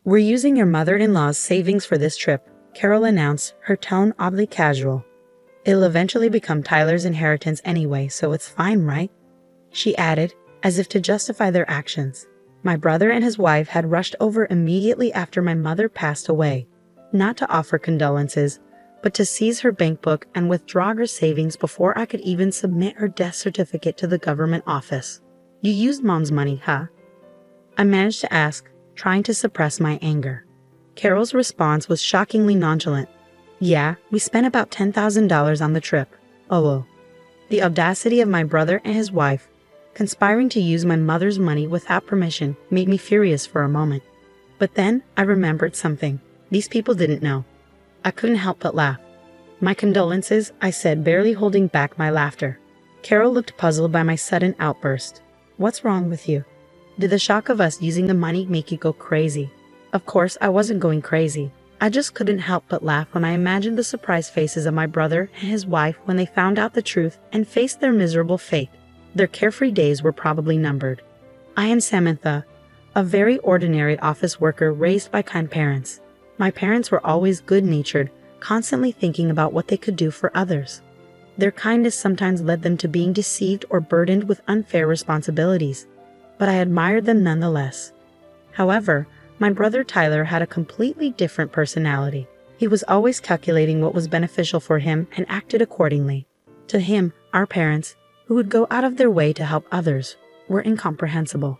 "We're using your mother-in-law's savings for this trip," Carol announced, her tone oddly casual. "It'll eventually become Tyler's inheritance anyway, so it's fine, right?" she added, as if to justify their actions. My brother and his wife had rushed over immediately after my mother passed away, not to offer condolences, but to seize her bank book and withdraw her savings before I could even submit her death certificate to the government office. "You used Mom's money, huh?" I managed to ask, trying to suppress my anger. Carol's response was shockingly nonchalant. "Yeah, we spent about $10,000 on the trip. Oh." The audacity of my brother and his wife, conspiring to use my mother's money without permission, made me furious for a moment. But then I remembered something. These people didn't know. I couldn't help but laugh. "My condolences," I said, barely holding back my laughter. Carol looked puzzled by my sudden outburst. "What's wrong with you? Did the shock of us using the money make you go crazy?" Of course, I wasn't going crazy. I just couldn't help but laugh when I imagined the surprised faces of my brother and his wife when they found out the truth and faced their miserable fate. Their carefree days were probably numbered. I am Samantha, a very ordinary office worker raised by kind parents. My parents were always good-natured, constantly thinking about what they could do for others. Their kindness sometimes led them to being deceived or burdened with unfair responsibilities, but I admired them nonetheless. However, my brother Tyler had a completely different personality. He was always calculating what was beneficial for him and acted accordingly. To him, our parents, who would go out of their way to help others, were incomprehensible.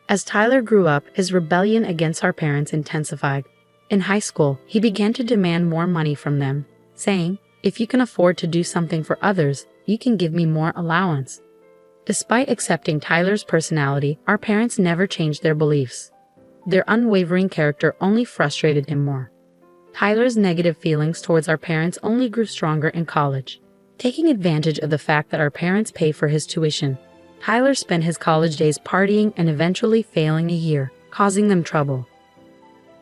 As Tyler grew up, his rebellion against our parents intensified. In high school, he began to demand more money from them, saying, "If you can afford to do something for others, you can give me more allowance." Despite accepting Tyler's personality, our parents never changed their beliefs. Their unwavering character only frustrated him more. Tyler's negative feelings towards our parents only grew stronger in college. Taking advantage of the fact that our parents paid for his tuition, Tyler spent his college days partying and eventually failing a year, causing them trouble.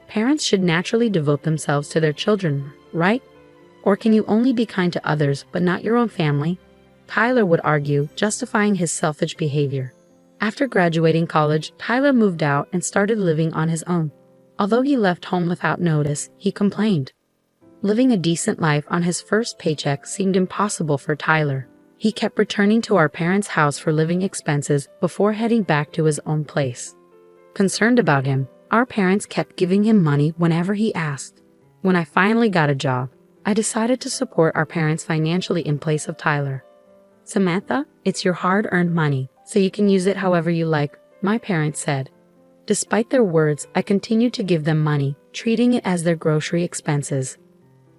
Parents should naturally devote themselves to their children, right? Or can you only be kind to others but not your own family? Tyler would argue, justifying his selfish behavior. After graduating college, Tyler moved out and started living on his own. Although he left home without notice, he complained. Living a decent life on his first paycheck seemed impossible for Tyler. He kept returning to our parents' house for living expenses before heading back to his own place. Concerned about him, our parents kept giving him money whenever he asked. When I finally got a job, I decided to support our parents financially in place of Tyler. "Samantha, it's your hard-earned money, so you can use it however you like," my parents said. Despite their words, I continued to give them money, treating it as their grocery expenses.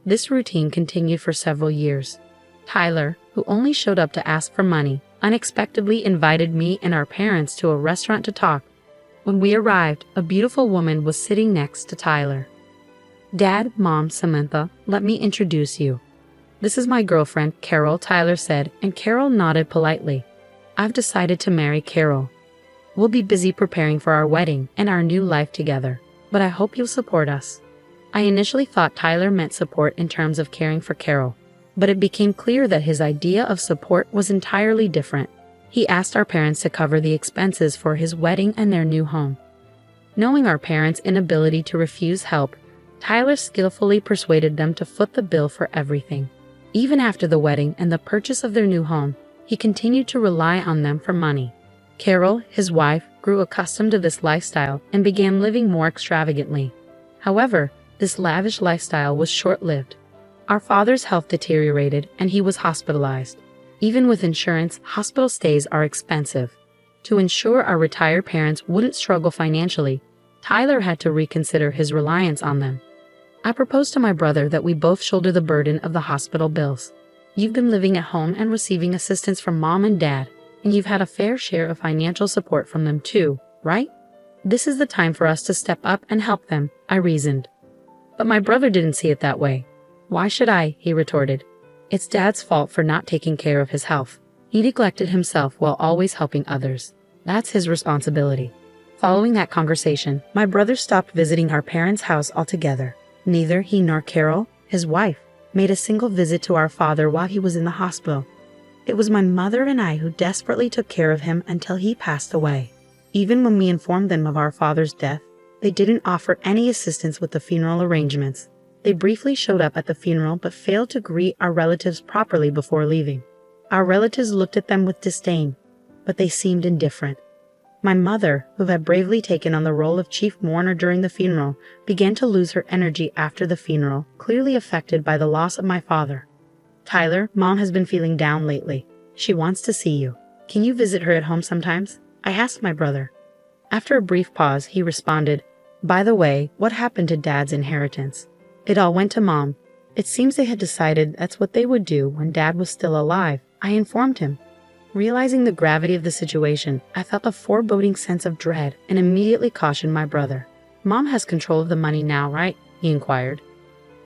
This routine continued for several years. Tyler, who only showed up to ask for money, unexpectedly invited me and our parents to a restaurant to talk. When we arrived, a beautiful woman was sitting next to Tyler. "Dad, Mom, Samantha, let me introduce you. This is my girlfriend, Carol," Tyler said, and Carol nodded politely. "I've decided to marry Carol. We'll be busy preparing for our wedding and our new life together, but I hope you'll support us." I initially thought Tyler meant support in terms of caring for Carol, but it became clear that his idea of support was entirely different. He asked our parents to cover the expenses for his wedding and their new home. Knowing our parents' inability to refuse help, Tyler skillfully persuaded them to foot the bill for everything. Even after the wedding and the purchase of their new home, he continued to rely on them for money. Carol, his wife, grew accustomed to this lifestyle and began living more extravagantly. However, this lavish lifestyle was short-lived. Our father's health deteriorated and he was hospitalized. Even with insurance, hospital stays are expensive. To ensure our retired parents wouldn't struggle financially, Tyler had to reconsider his reliance on them. I proposed to my brother that we both shoulder the burden of the hospital bills. "You've been living at home and receiving assistance from Mom and Dad, and you've had a fair share of financial support from them too, right? This is the time for us to step up and help them," I reasoned. But my brother didn't see it that way. "Why should I?" he retorted. "It's Dad's fault for not taking care of his health. He neglected himself while always helping others. That's his responsibility." Following that conversation, my brother stopped visiting our parents' house altogether. Neither he nor Carol, his wife, made a single visit to our father while he was in the hospital. It was my mother and I who desperately took care of him until he passed away. Even when we informed them of our father's death, They didn't offer any assistance with the funeral arrangements. They briefly showed up at the funeral but failed to greet our relatives properly before leaving. Our relatives looked at them with disdain, but they seemed indifferent. My mother, who had bravely taken on the role of chief mourner during the funeral, began to lose her energy after the funeral, clearly affected by the loss of my father. Tyler, Mom has been feeling down lately. She wants to see you. Can you visit her at home sometimes? I asked my brother. After a brief pause, he responded, By the way, what happened to Dad's inheritance? It all went to Mom. It seems they had decided that's what they would do when Dad was still alive. I informed him. Realizing the gravity of the situation, I felt a foreboding sense of dread and immediately cautioned my brother. Mom has control of the money now, right? He inquired.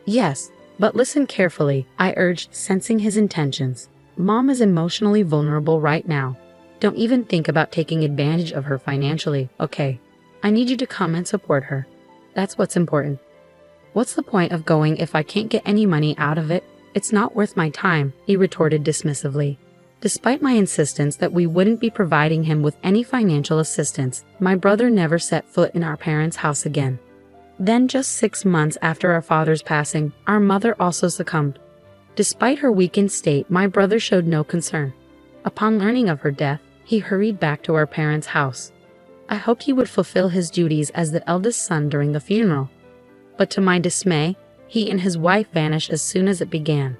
Yes, but listen carefully, I urged, sensing his intentions. Mom is emotionally vulnerable right now. Don't even think about taking advantage of her financially, okay? I need you to come and support her. That's what's important. What's the point of going if I can't get any money out of it? It's not worth my time, he retorted dismissively. Despite my insistence that we wouldn't be providing him with any financial assistance, my brother never set foot in our parents' house again. Then, just 6 months after our father's passing, our mother also succumbed. Despite her weakened state, my brother showed no concern. Upon learning of her death, he hurried back to our parents' house. I hoped he would fulfill his duties as the eldest son during the funeral. But to my dismay, he and his wife vanished as soon as it began.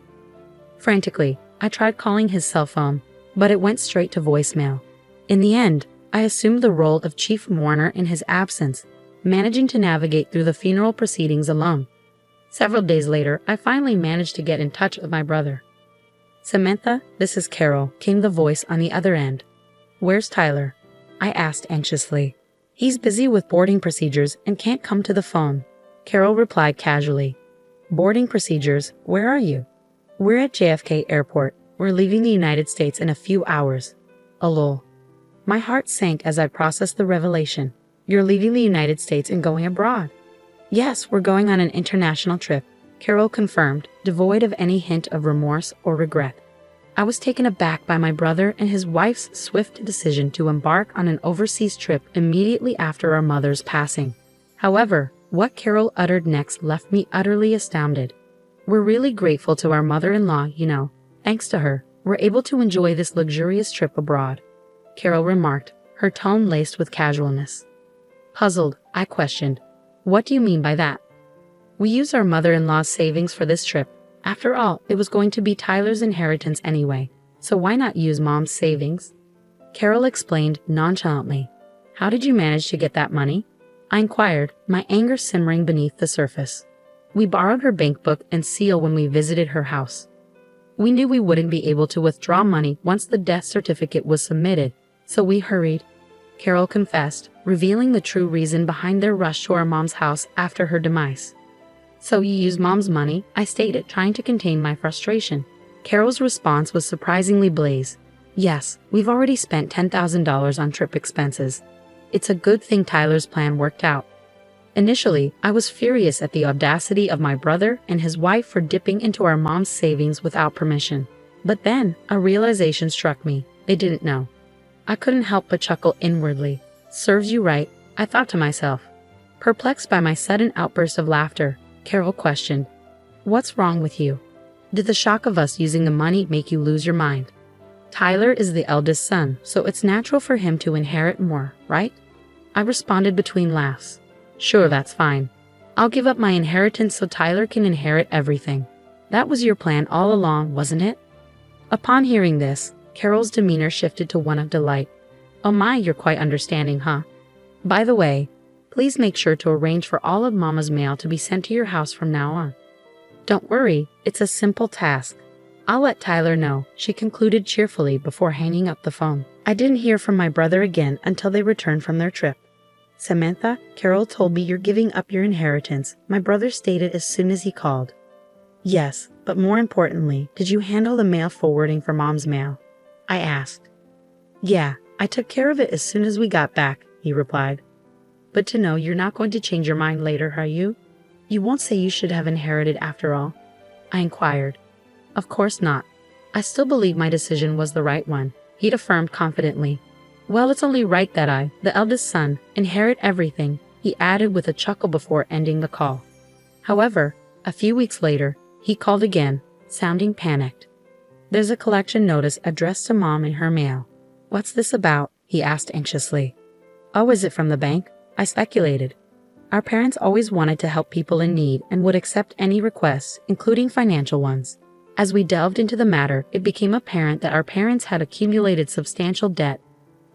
Frantically, I tried calling his cell phone, but it went straight to voicemail. In the end, I assumed the role of chief mourner in his absence, managing to navigate through the funeral proceedings alone. Several days later, I finally managed to get in touch with my brother. Samantha, this is Carol, came the voice on the other end. Where's Tyler? I asked anxiously. He's busy with boarding procedures and can't come to the phone. Carol replied casually. Boarding procedures? Where are you? We're at JFK Airport. We're leaving the United States in a few hours. Lol. My heart sank as I processed the revelation. You're leaving the United States and going abroad. Yes, we're going on an international trip, Carol confirmed, devoid of any hint of remorse or regret. I was taken aback by my brother and his wife's swift decision to embark on an overseas trip immediately after our mother's passing. However, what Carol uttered next left me utterly astounded. We're really grateful to our mother-in-law, Thanks to her, we're able to enjoy this luxurious trip abroad, Carol remarked, her tone laced with casualness. Puzzled, I questioned, What do you mean by that? We used our mother-in-law's savings for this trip. After all, it was going to be Tyler's inheritance anyway, so why not use Mom's savings? Carol explained nonchalantly. How did you manage to get that money? I inquired, my anger simmering beneath the surface. We borrowed her bank book and seal when we visited her house. We knew we wouldn't be able to withdraw money once the death certificate was submitted, so we hurried, Carol confessed, revealing the true reason behind their rush to our mom's house after her demise. So you used Mom's money, I stated, trying to contain my frustration. Carol's response was surprisingly blaze. Yes, we've already spent $10,000 on trip expenses. It's a good thing Tyler's plan worked out. Initially, I was furious at the audacity of my brother and his wife for dipping into our mom's savings without permission. But then, a realization struck me. They didn't know. I couldn't help but chuckle inwardly. Serves you right, I thought to myself. Perplexed by my sudden outburst of laughter, Carol questioned, What's wrong with you? Did the shock of us using the money make you lose your mind? Tyler is the eldest son, so it's natural for him to inherit more, right? I responded between laughs. Sure, that's fine. I'll give up my inheritance so Tyler can inherit everything. That was your plan all along, wasn't it? Upon hearing this, Carol's demeanor shifted to one of delight. Oh my, you're quite understanding, huh? By the way, please make sure to arrange for all of Mama's mail to be sent to your house from now on. Don't worry, it's a simple task. I'll let Tyler know, she concluded cheerfully before hanging up the phone. I didn't hear from my brother again until they returned from their trip. Samantha, Carol told me you're giving up your inheritance, my brother stated as soon as he called. Yes, but more importantly, did you handle the mail forwarding for Mom's mail? I asked. Yeah, I took care of it as soon as we got back, he replied. But to know you're not going to change your mind later, are you? You won't say you should have inherited after all? I inquired. Of course not. I still believe my decision was the right one, he'd affirmed confidently. Well, it's only right that I, the eldest son, inherit everything, he added with a chuckle before ending the call. However, a few weeks later, he called again, sounding panicked. "There's a collection notice addressed to Mom in her mail." "What's this about?" he asked anxiously. "Oh, is it from the bank?" I speculated. Our parents always wanted to help people in need and would accept any requests, including financial ones. As we delved into the matter, it became apparent that our parents had accumulated substantial debt.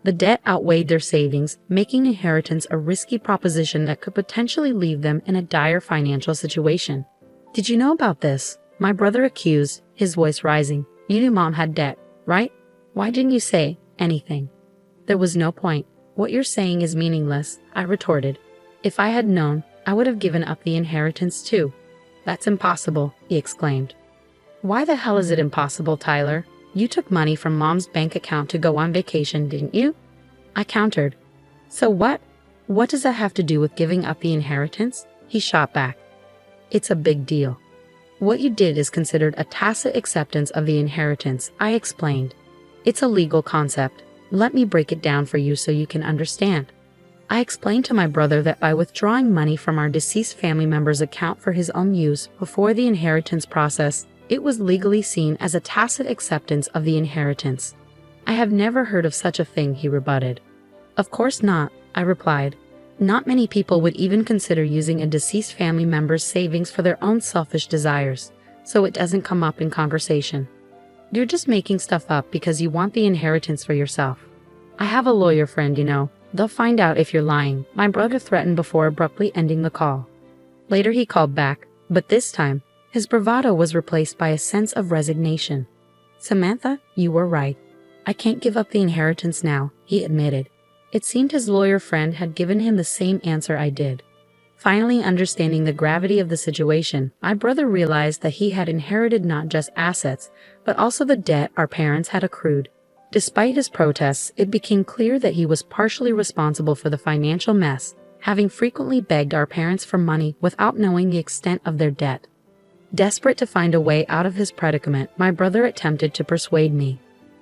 The debt outweighed their savings, making inheritance a risky proposition that could potentially leave them in a dire financial situation. "Did you know about this?" my brother accused, his voice rising. "You knew Mom had debt, right? Why didn't you say anything?" "There was no point. What you're saying is meaningless," I retorted. "If I had known, I would have given up the inheritance too." "That's impossible," he exclaimed. "Why the hell is it impossible, Tyler? You took money from Mom's bank account to go on vacation, didn't you?" I countered. "So what? What does that have to do with giving up the inheritance?" He shot back. "It's a big deal. What you did is considered a tacit acceptance of the inheritance," I explained. "It's a legal concept. Let me break it down for you so you can understand." I explained to my brother that by withdrawing money from our deceased family member's account for his own use before the inheritance process, it was legally seen as a tacit acceptance of the inheritance. "I have never heard of such a thing," he rebutted. "Of course not," I replied. "Not many people would even consider using a deceased family member's savings for their own selfish desires, so it doesn't come up in conversation. You're just making stuff up because you want the inheritance for yourself. I have a lawyer friend, you know. They'll find out if you're lying," my brother threatened before abruptly ending the call. Later he called back, but this time, his bravado was replaced by a sense of resignation. "Samantha, you were right. I can't give up the inheritance now," he admitted. It seemed his lawyer friend had given him the same answer I did. Finally understanding the gravity of the situation, my brother realized that he had inherited not just assets, but also the debt our parents had accrued. Despite his protests, it became clear that he was partially responsible for the financial mess, having frequently begged our parents for money without knowing the extent of their debt. Desperate to find a way out of his predicament, my brother attempted to persuade me.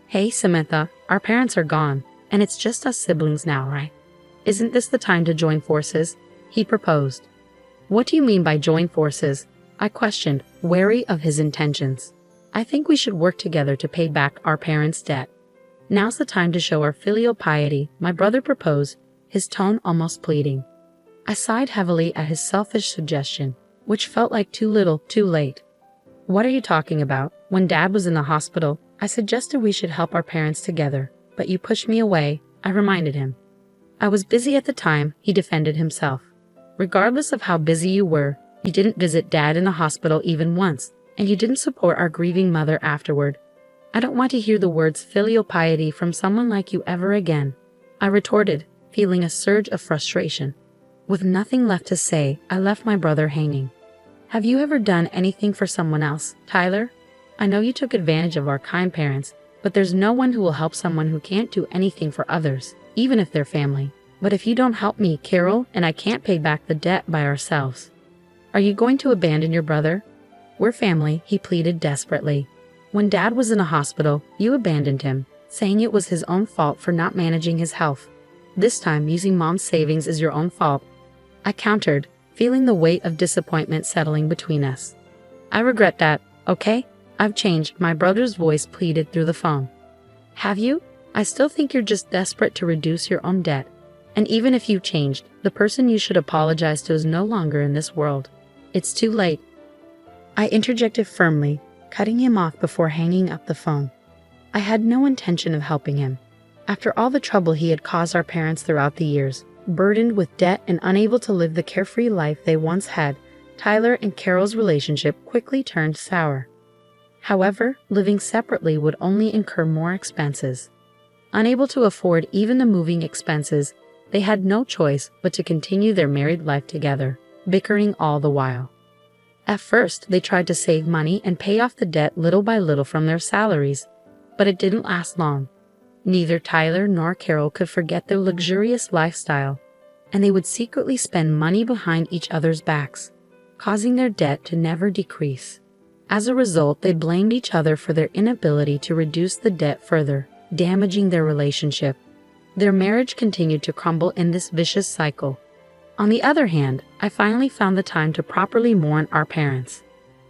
"Hey, Samantha, our parents are gone, and it's just us siblings now, right? Isn't this the time to join forces?" he proposed. "What do you mean by join forces?" I questioned, wary of his intentions. "I think we should work together to pay back our parents' debt. Now's the time to show our filial piety," my brother proposed, his tone almost pleading. I sighed heavily at his selfish suggestion, which felt like too little, too late. "What are you talking about? When Dad was in the hospital, I suggested we should help our parents together, but you pushed me away," I reminded him. "I was busy at the time," he defended himself. "Regardless of how busy you were, you didn't visit Dad in the hospital even once, and you didn't support our grieving mother afterward. I don't want to hear the words filial piety from someone like you ever again," I retorted, feeling a surge of frustration. With nothing left to say, I left my brother hanging. "Have you ever done anything for someone else, Tyler? I know you took advantage of our kind parents, but there's no one who will help someone who can't do anything for others, even if they're family. But if you don't help me, Carol and I can't pay back the debt by ourselves. Are you going to abandon your brother? We're family," he pleaded desperately. "When Dad was in a hospital, you abandoned him, saying it was his own fault for not managing his health. This time, using Mom's savings is your own fault," I countered, feeling the weight of disappointment settling between us. "I regret that, okay? I've changed," my brother's voice pleaded through the phone. "Have you? I still think you're just desperate to reduce your own debt. And even if you've changed, the person you should apologize to is no longer in this world. It's too late," I interjected firmly, cutting him off before hanging up the phone. I had no intention of helping him. After all the trouble he had caused our parents throughout the years, burdened with debt and unable to live the carefree life they once had, Tyler and Carol's relationship quickly turned sour. However, living separately would only incur more expenses. Unable to afford even the moving expenses, they had no choice but to continue their married life together, bickering all the while. At first, they tried to save money and pay off the debt little by little from their salaries, but it didn't last long. Neither Tyler nor Carol could forget their luxurious lifestyle, and they would secretly spend money behind each other's backs, causing their debt to never decrease. As a result, they blamed each other for their inability to reduce the debt further, damaging their relationship. Their marriage continued to crumble in this vicious cycle. On the other hand, I finally found the time to properly mourn our parents.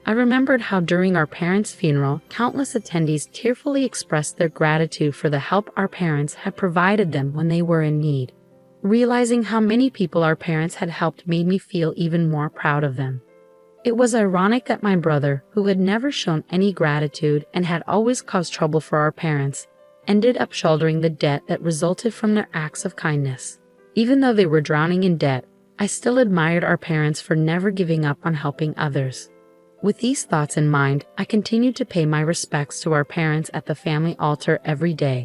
I remembered how during our parents' funeral, countless attendees tearfully expressed their gratitude for the help our parents had provided them when they were in need. Realizing how many people our parents had helped made me feel even more proud of them. It was ironic that my brother, who had never shown any gratitude and had always caused trouble for our parents, ended up shouldering the debt that resulted from their acts of kindness. Even though they were drowning in debt, I still admired our parents for never giving up on helping others. With these thoughts in mind, I continued to pay my respects to our parents at the family altar every day.